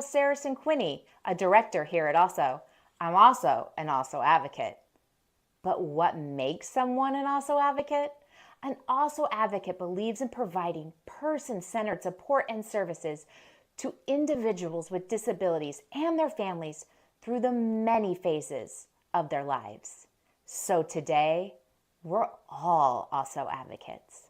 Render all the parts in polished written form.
Saracen Quinney, a director here at Also. I'm also an Also advocate. But what makes someone an Also advocate? An Also advocate believes in providing person-centered support and services to individuals with disabilities and their families through the many phases of their lives. So today, we're all Also advocates.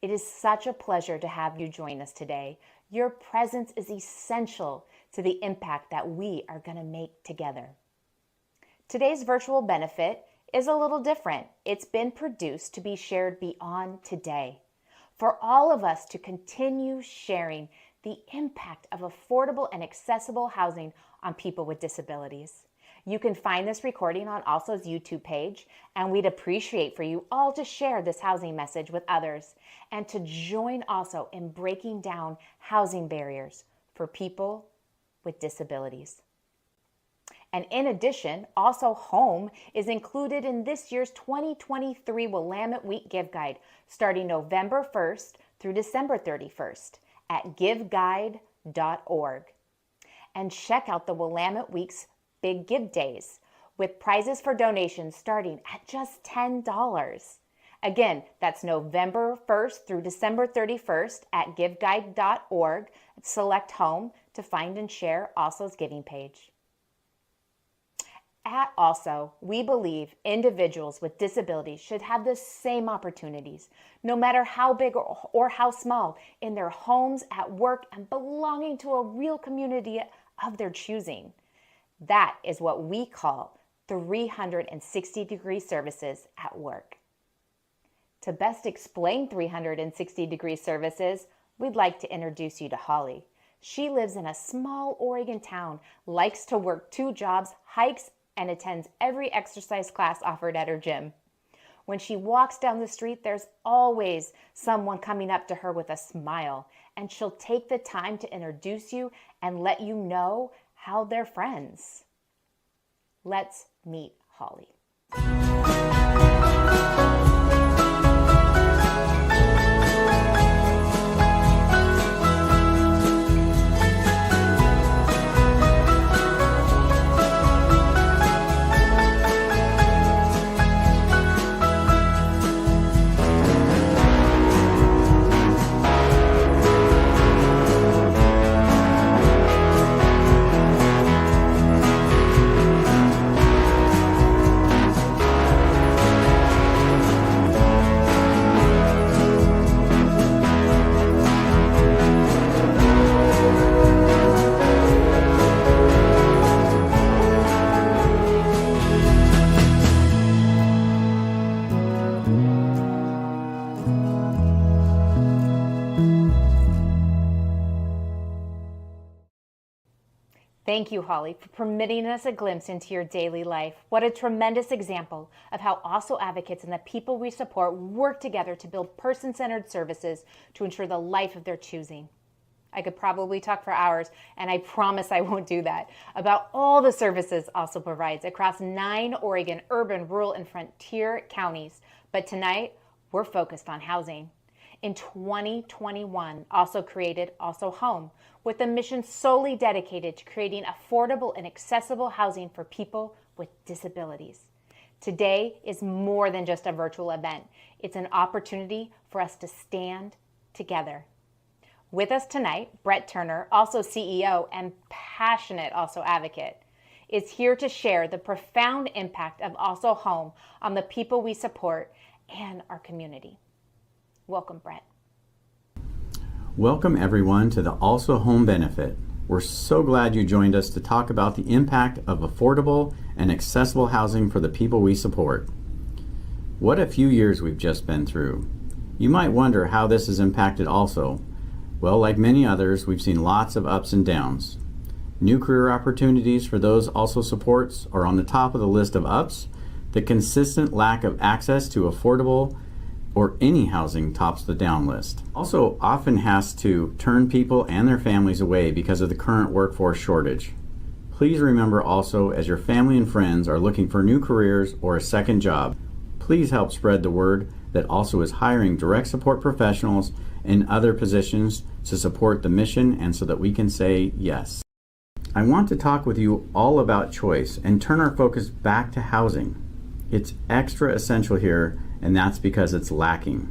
It is such a pleasure to have you join us today. Your presence is essential to the impact that we are going to make together. Today's virtual benefit is a little different. It's been produced to be shared beyond today, for all of us to continue sharing the impact of affordable and accessible housing on people with disabilities. You can find this recording on ALSO's YouTube page, and we'd appreciate for you all to share this housing message with others and to join ALSO in breaking down housing barriers for people with disabilities. And in addition, ALSO Home is included in this year's 2023 Willamette Week Give Guide, starting November 1st through December 31st at giveguide.org. And check out the Willamette Week's Big Give Days with prizes for donations starting at just $10. Again, that's November 1st through December 31st at giveguide.org. Select Home to find and share ALSO's giving page. At ALSO, we believe individuals with disabilities should have the same opportunities, no matter how big or how small, in their homes, at work, and belonging to a real community of their choosing. That is what we call 360-degree services at work. To best explain 360-degree services, we'd like to introduce you to Holly. She lives in a small Oregon town, likes to work 2 jobs, hikes, and attends every exercise class offered at her gym. When she walks down the street, there's always someone coming up to her with a smile, and she'll take the time to introduce you and let you know how they're friends. Let's meet Holly. Thank you, Holly, for permitting us a glimpse into your daily life. What a tremendous example of how Also advocates and the people we support work together to build person-centered services to ensure the life of their choosing. I could probably talk for hours, and I promise I won't do that, about all the services Also provides across 9 Oregon urban, rural, and frontier counties. But tonight, we're focused on housing. In 2021, Also created Also Home, with a mission solely dedicated to creating affordable and accessible housing for people with disabilities. Today is more than just a virtual event. It's an opportunity for us to stand together. With us tonight, Brett Turner, Also CEO and passionate Also advocate, is here to share the profound impact of Also Home on the people we support and our community. Welcome, Brett. Welcome everyone to the Also Home Benefit. We're so glad you joined us to talk about the impact of affordable and accessible housing for the people we support. What a few years we've just been through. You might wonder how this has impacted Also. Well, like many others, we've seen lots of ups and downs. New career opportunities for those Also supports are on the top of the list of ups. The consistent lack of access to affordable or any housing tops the down list. Also often has to turn people and their families away because of the current workforce shortage. Please remember also, as your family and friends are looking for new careers or a second job, please help spread the word that Also is hiring direct support professionals in other positions to support the mission and so that we can say yes. I want to talk with you all about choice and turn our focus back to housing. It's extra essential here, and that's because it's lacking.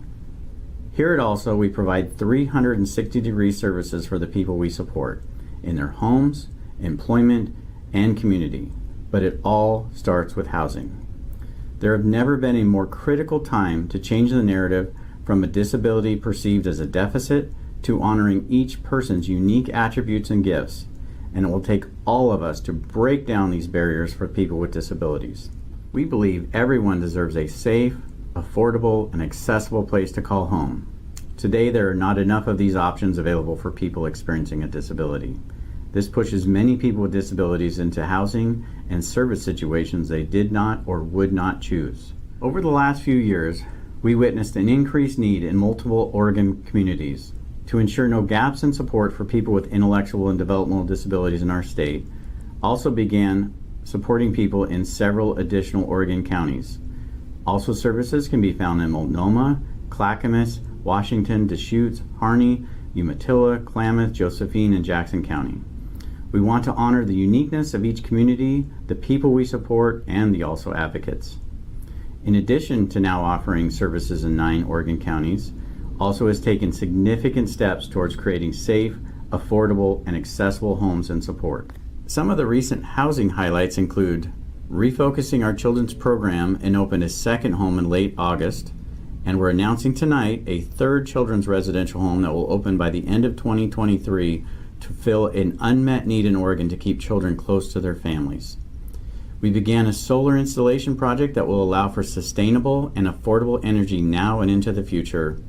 Here at Also, we provide 360-degree services for the people we support in their homes, employment, and community. But it all starts with housing. There have never been a more critical time to change the narrative from a disability perceived as a deficit to honoring each person's unique attributes and gifts. And it will take all of us to break down these barriers for people with disabilities. We believe everyone deserves a safe, affordable, and accessible place to call home. Today, there are not enough of these options available for people experiencing a disability. This pushes many people with disabilities into housing and service situations they did not or would not choose. Over the last few years, we witnessed an increased need in multiple Oregon communities. To ensure no gaps in support for people with intellectual and developmental disabilities in our state, also began supporting people in several additional Oregon counties. Also, services can be found in Multnomah, Clackamas, Washington, Deschutes, Harney, Umatilla, Klamath, Josephine, and Jackson County. We want to honor the uniqueness of each community, the people we support, and the Also advocates. In addition to now offering services in 9 Oregon counties, Also has taken significant steps towards creating safe, affordable, and accessible homes and support. Some of the recent housing highlights include refocusing our children's program and opened a second home in late August, and we're announcing tonight a third children's residential home that will open by the end of 2023 to fill an unmet need in Oregon to keep children close to their families. We began a solar installation project that will allow for sustainable and affordable energy now and into the future.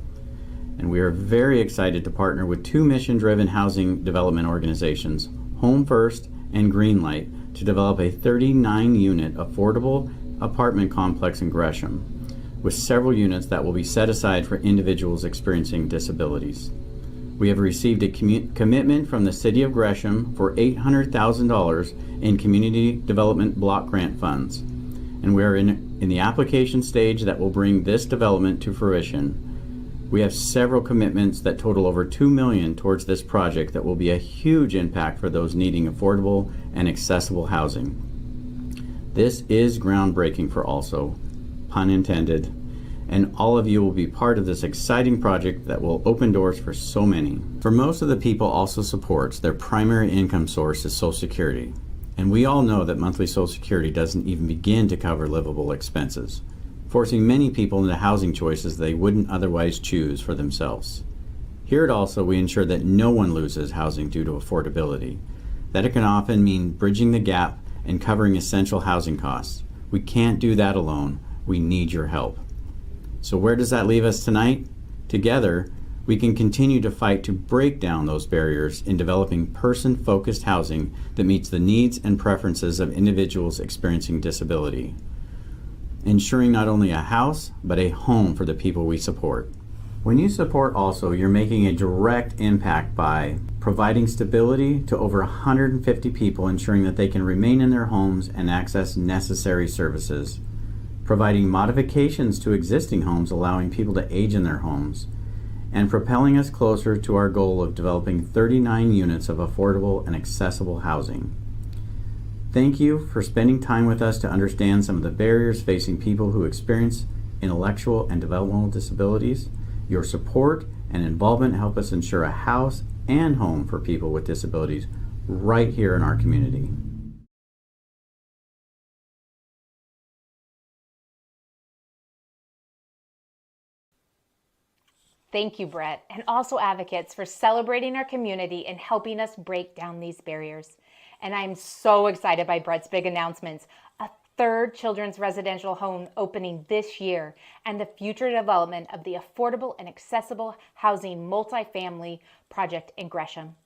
And we are very excited to partner with 2 mission-driven housing development organizations, Home First and Greenlight, to develop a 39-unit affordable apartment complex in Gresham, with several units that will be set aside for individuals experiencing disabilities. We have received a commitment from the City of Gresham for $800,000 in community development block grant funds, and we are in the application stage that will bring this development to fruition. We have several commitments that total over $2 million towards this project that will be a huge impact for those needing affordable and accessible housing. This is groundbreaking for Also, pun intended, and all of you will be part of this exciting project that will open doors for so many. For most of the people Also supports, their primary income source is Social Security, and we all know that monthly Social Security doesn't even begin to cover livable expenses, forcing many people into housing choices they wouldn't otherwise choose for themselves. Here at Also, we ensure that no one loses housing due to affordability, that it can often mean bridging the gap and covering essential housing costs. We can't do that alone. We need your help. So where does that leave us tonight? Together, we can continue to fight to break down those barriers in developing person-focused housing that meets the needs and preferences of individuals experiencing disability, ensuring not only a house, but a home for the people we support. When you support Also, you're making a direct impact by providing stability to over 150 people, ensuring that they can remain in their homes and access necessary services, providing modifications to existing homes, allowing people to age in their homes, and propelling us closer to our goal of developing 39 units of affordable and accessible housing. Thank you for spending time with us to understand some of the barriers facing people who experience intellectual and developmental disabilities. Your support and involvement help us ensure a house and home for people with disabilities right here in our community. Thank you, Brett, and Also advocates for celebrating our community and helping us break down these barriers. And I'm so excited by Brett's big announcements, a third children's residential home opening this year, and the future development of the affordable and accessible housing multifamily project in Gresham.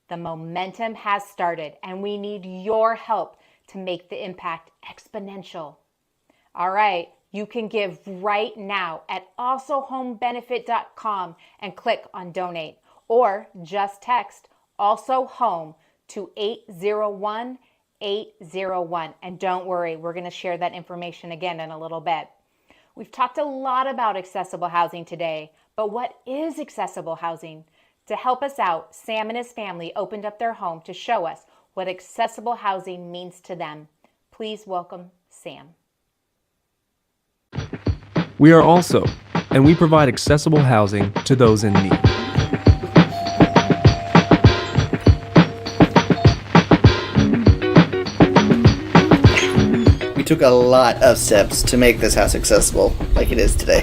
The momentum has started, and we need your help to make the impact exponential. All right, you can give right now at alsohomebenefit.com and click on donate, or just text also home to 801-801. And don't worry, we're going to share that information again in a little bit. We've talked a lot about accessible housing today, but what is accessible housing? To help us out, Sam and his family opened up their home to show us what accessible housing means to them. Please welcome Sam. We are also, and we provide accessible housing to those in need. We took a lot of steps to make this house accessible like it is today.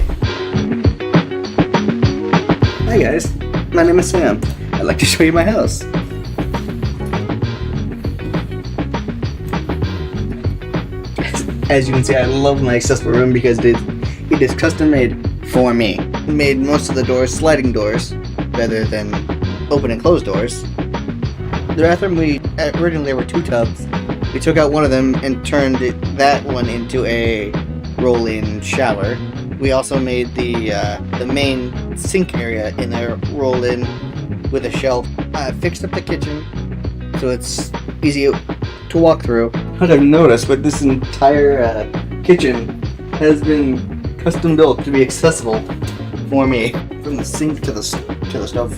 Hi guys, my name is Sam. I'd like to show you my house. As you can see, I love my accessible room because it is custom made for me. We made most of the doors sliding doors rather than open and closed doors. The bathroom, originally there were 2 tubs. We took out one of them and turned that one into a roll-in shower. We also made the main sink area in a roll-in with a shelf. Fixed up the kitchen so it's easy to walk through. I don't know if I've noticed, but this entire kitchen has been custom built to be accessible for me. From the sink to the stove,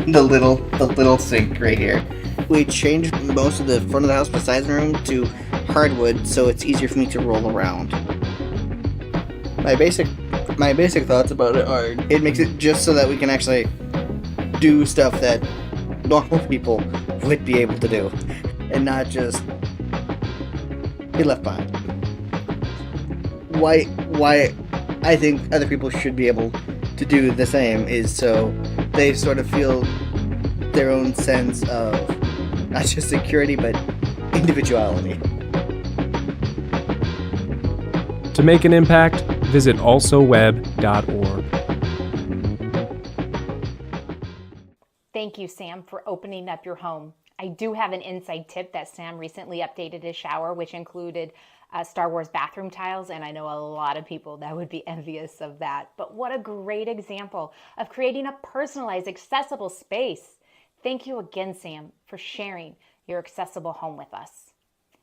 the little sink right here. We changed most of the front of the house besides the room to hardwood, so it's easier for me to roll around. My basic thoughts about it are, it makes it just so that we can actually do stuff that normal people would be able to do, and not just be left behind. Why I think other people should be able to do the same is so they sort of feel their own sense of not just security, but individuality. To make an impact, visit alsoweb.org. Thank you, Sam, for opening up your home. I do have an inside tip that Sam recently updated his shower, which included Star Wars bathroom tiles, and I know a lot of people that would be envious of that. But what a great example of creating a personalized, accessible space. Thank you again, Sam, for sharing your accessible home with us.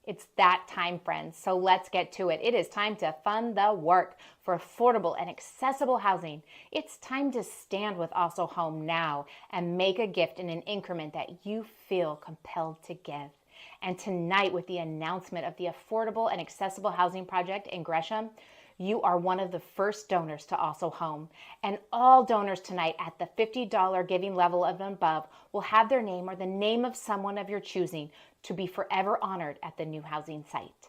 It's that time, friends, so let's get to it. It is time to fund the work for affordable and accessible housing. It's time to stand with Also Home now and make a gift in an increment that you feel compelled to give. And tonight, with the announcement of the Affordable and Accessible Housing Project in Gresham, you are one of the first donors to Also Home. And all donors tonight at the $50 giving level and above will have their name or the name of someone of your choosing to be forever honored at the new housing site.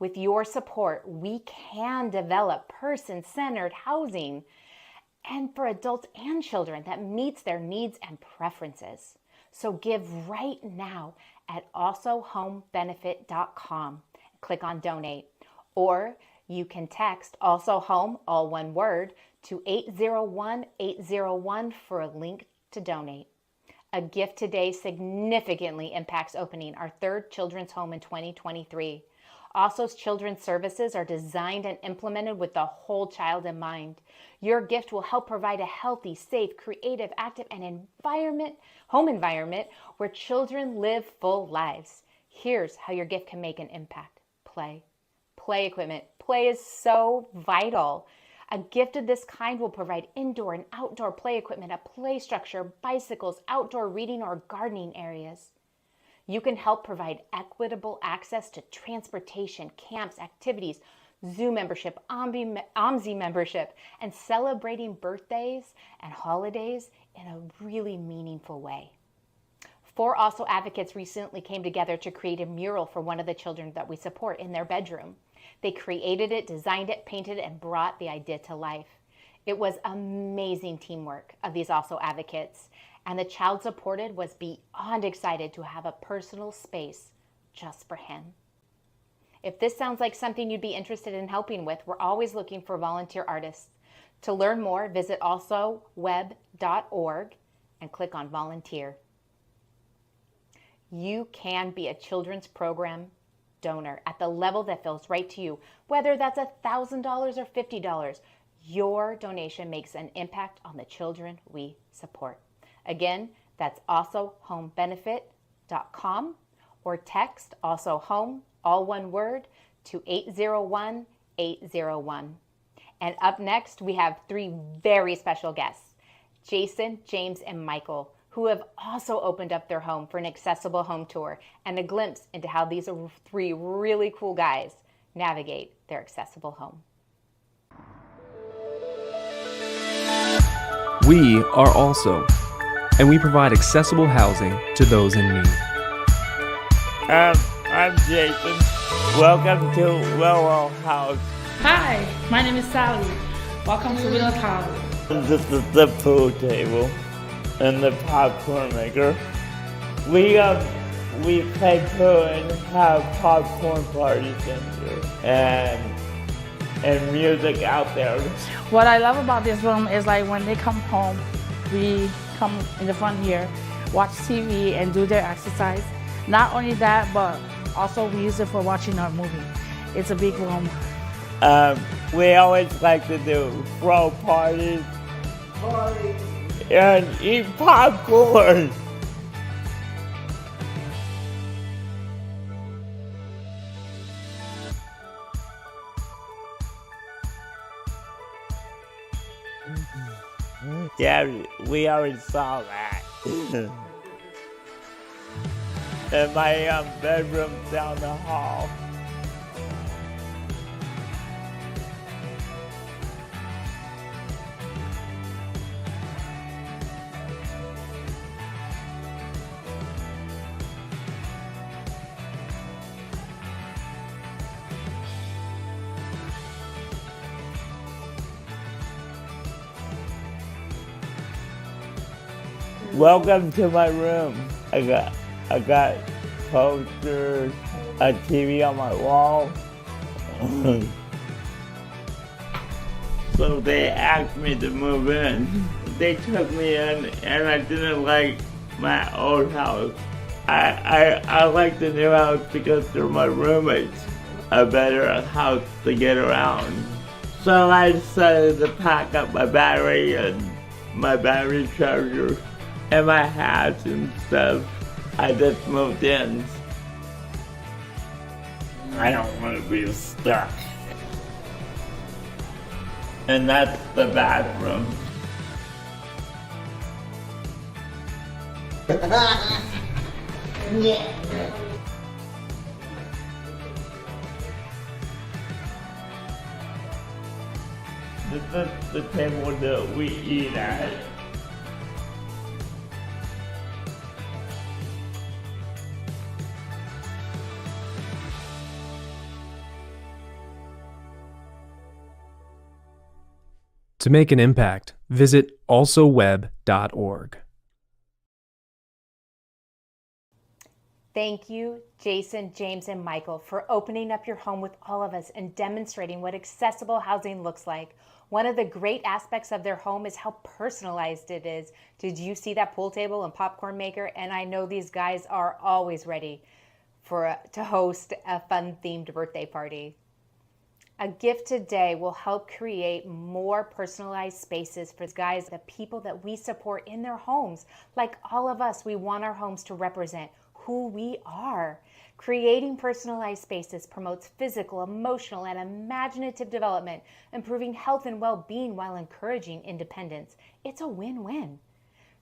With your support, we can develop person-centered housing and for adults and children that meets their needs and preferences. So give right now at alsohomebenefit.com. Click on donate, or you can text Also Home, all one word, to 801-801 for a link to donate. A gift today significantly impacts opening our 3rd children's home in 2023. ALSO's children's services are designed and implemented with the whole child in mind. Your gift will help provide a healthy, safe, creative, active, and home environment where children live full lives. Here's how your gift can make an impact. Play equipment. Play is so vital. A gift of this kind will provide indoor and outdoor play equipment, a play structure, bicycles, outdoor reading or gardening areas. You can help provide equitable access to transportation, camps, activities, zoo membership, OMSI membership, and celebrating birthdays and holidays in a really meaningful way. 4 Also advocates recently came together to create a mural for one of the children that we support in their bedroom. They created it, designed it, painted it, and brought the idea to life. It was amazing teamwork of these Also advocates, and the child supported was beyond excited to have a personal space just for him. If this sounds like something you'd be interested in helping with, we're always looking for volunteer artists. To learn more, visit alsoweb.org and click on volunteer. You can be a children's program donor at the level that feels right to you, whether that's $1,000 or $50. Your donation makes an impact on the children we support. Again, that's alsohomebenefit.com or text Also Home, all one word, to 801-801. And up next, we have 3 very special guests. Jason, James, and Michael, who have also opened up their home for an accessible home tour and a glimpse into how these three really cool guys navigate their accessible home. We are also, and we provide accessible housing to those in need. I'm Jason. Welcome to Willow House. Hi, my name is Sally. Welcome to Willow House. This is the pool table and the popcorn maker. We play pool and have popcorn parties in here and music out there. What I love about this room is like when they come home, we come in the front here, watch TV and do their exercise. Not only that, but also we use it for watching our movie. It's a big room. We always like to do throw parties and eat popcorn. Yeah, we already saw that. And my bedroom's down the hall. Welcome to my room. I got posters, a TV on my wall. So they asked me to move in. They took me in and I didn't like my old house. I like the new house because they're my roommates. A better house to get around. So I decided to pack up my battery and my battery charger and my hats and stuff. I just moved in. I don't want to be stuck. And that's the bathroom. This is the table that we eat at. To make an impact, visit alsoweb.org. Thank you, Jason, James, and Michael, for opening up your home with all of us and demonstrating what accessible housing looks like. One of the great aspects of their home is how personalized it is. Did you see that pool table and popcorn maker? And I know these guys are always ready to host a fun-themed birthday party. A gift today will help create more personalized spaces for guys, the people that we support in their homes. Like all of us, we want our homes to represent who we are. Creating personalized spaces promotes physical, emotional, and imaginative development, improving health and well-being while encouraging independence. It's a win-win.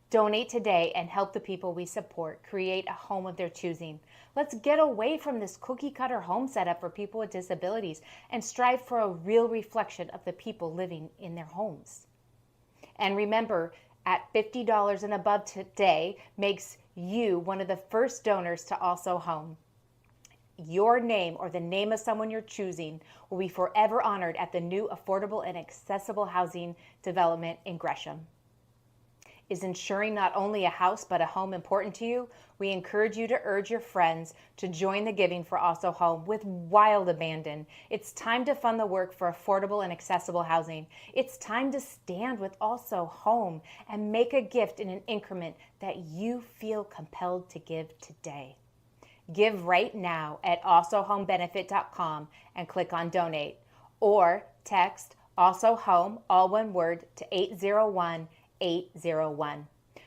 Donate today and help the people we support create a home of their choosing. Let's get away from this cookie-cutter home setup for people with disabilities and strive for a real reflection of the people living in their homes. And remember, at $50 and above today makes you one of the first donors to Also Home. Your name or the name of someone you're choosing will be forever honored at the new affordable and accessible housing development in Gresham. Is ensuring not only a house but a home important to you? We encourage you to urge your friends to join the giving for Also Home with wild abandon. It's time to fund the work for affordable and accessible housing. It's time to stand with Also Home and make a gift in an increment that you feel compelled to give today. Give right now at alsohomebenefit.com and click on donate, or text Also Home, all one word, to 801-801.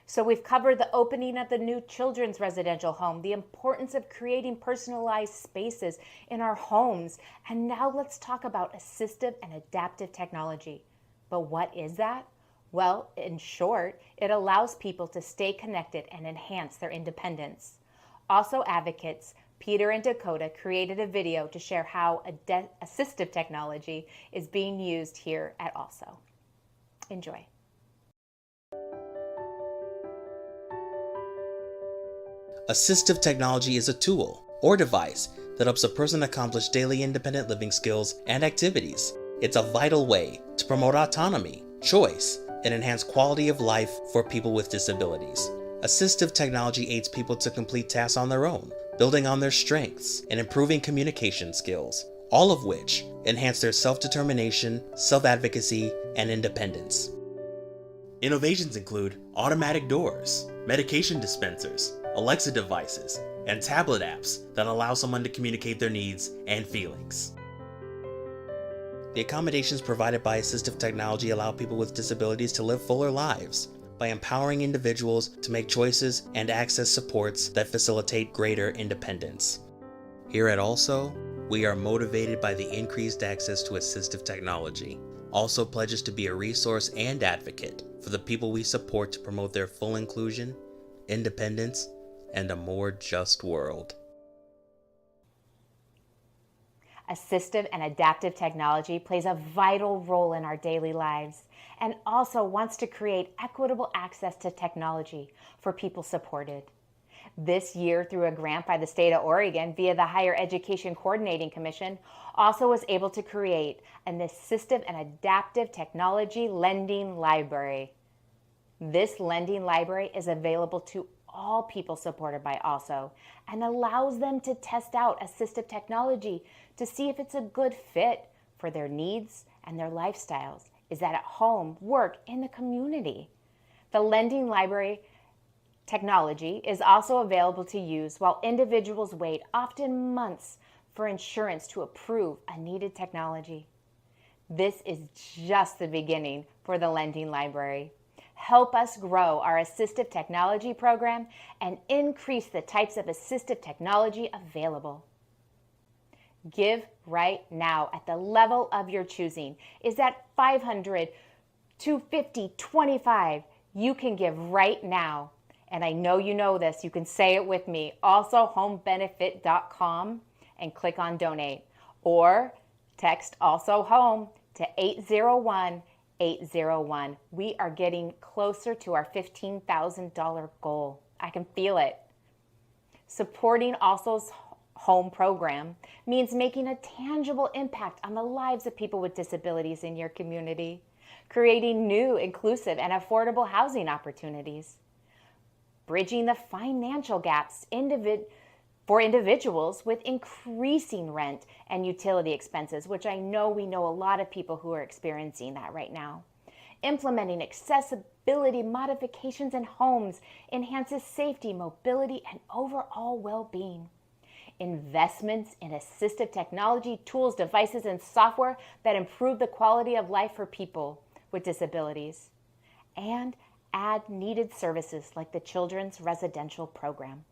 So we've covered the opening of the new children's residential home, the importance of creating personalized spaces in our homes, and now let's talk about assistive and adaptive technology. But what is that? Well, in short, it allows people to stay connected and enhance their independence. Also advocates Peter and Dakota created a video to share how assistive technology is being used here at Also. Enjoy. Assistive technology is a tool or device that helps a person accomplish daily independent living skills and activities. It's a vital way to promote autonomy, choice, and enhance quality of life for people with disabilities. Assistive technology aids people to complete tasks on their own, building on their strengths and improving communication skills, all of which enhance their self-determination, self-advocacy, and independence. Innovations include automatic doors, medication dispensers, Alexa devices, and tablet apps that allow someone to communicate their needs and feelings. The accommodations provided by assistive technology allow people with disabilities to live fuller lives by empowering individuals to make choices and access supports that facilitate greater independence. Here at Also, we are motivated by the increased access to assistive technology. Also pledges to be a resource and advocate for the people we support to promote their full inclusion, independence, and a more just world. Assistive and adaptive technology plays a vital role in our daily lives and also wants to create equitable access to technology for people supported. This year, through a grant by the state of Oregon via the Higher Education Coordinating Commission, also was able to create an assistive and adaptive technology lending library. This lending library is available to all people supported by Also and allows them to test out assistive technology to see if it's a good fit for their needs and their lifestyles. Is that at home, work, in the community? The lending library technology is also available to use while individuals wait, often months, for insurance to approve a needed technology. This is just the beginning for the lending library. Help us grow our assistive technology program and increase the types of assistive technology available. Give right now at the level of your choosing. Is that $500, $250, $25? You can give right now. And I know you know this. You can say it with me. Also homebenefit.com and click on donate. Or text Also Home to 801-801. We are getting closer to our $15,000 goal. I can feel it. Supporting Also's Home program means making a tangible impact on the lives of people with disabilities in your community, creating new, inclusive, and affordable housing opportunities, bridging the financial gaps for individuals with increasing rent and utility expenses, which I know we know a lot of people who are experiencing that right now. Implementing accessibility modifications in homes enhances safety, mobility, and overall well-being. Investments in assistive technology, tools, devices, and software that improve the quality of life for people with disabilities. And add needed services like the Children's Residential Program.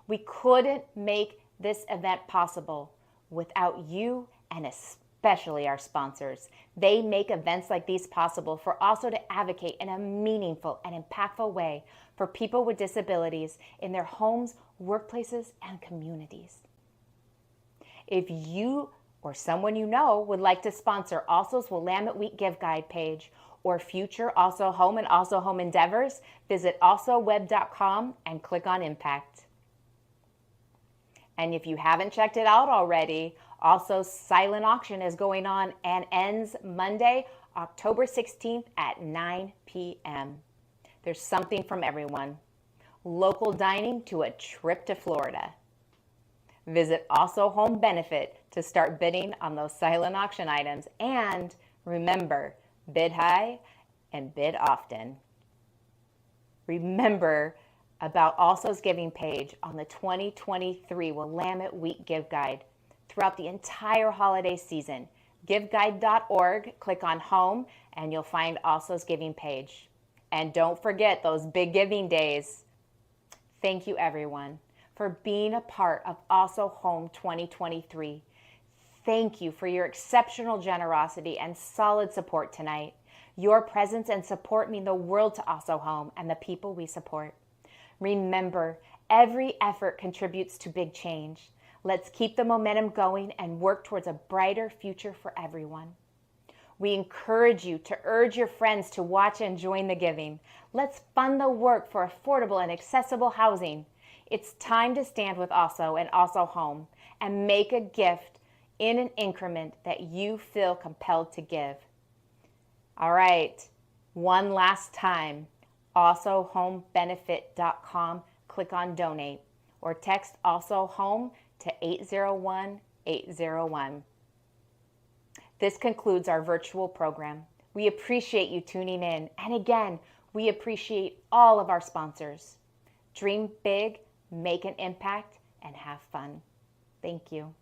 We couldn't make this event possible without you and especially our sponsors. They make events like these possible for Also to advocate in a meaningful and impactful way for people with disabilities in their homes, workplaces, and communities. If you or someone you know would like to sponsor Also's Willamette Week Give Guide page or future Also Home and Also Home endeavors, visit alsoweb.com and click on Impact. And if you haven't checked it out already, Also's silent auction is going on and ends Monday, October 16th at 9 p.m. There's something from everyone. Local dining to a trip to Florida. Visit Also Home Benefit to start bidding on those silent auction items. And remember, bid high and bid often. Remember about Also's giving page on the 2023 Willamette Week Give Guide throughout the entire holiday season. GiveGuide.org, click on Home, and you'll find Also's giving page. And don't forget those big giving days. Thank you, everyone, for being a part of Also Home 2023. Thank you for your exceptional generosity and solid support tonight. Your presence and support mean the world to Also Home and the people we support. Remember, every effort contributes to big change. Let's keep the momentum going and work towards a brighter future for everyone. We encourage you to urge your friends to watch and join the giving. Let's fund the work for affordable and accessible housing. It's time to stand with Also and Also Home and make a gift in an increment that you feel compelled to give. All right, one last time, alsohomebenefit.com, click on donate or text Also Home to 801-801. This concludes our virtual program. We appreciate you tuning in. And again, we appreciate all of our sponsors. Dream big, make an impact, and have fun. Thank you.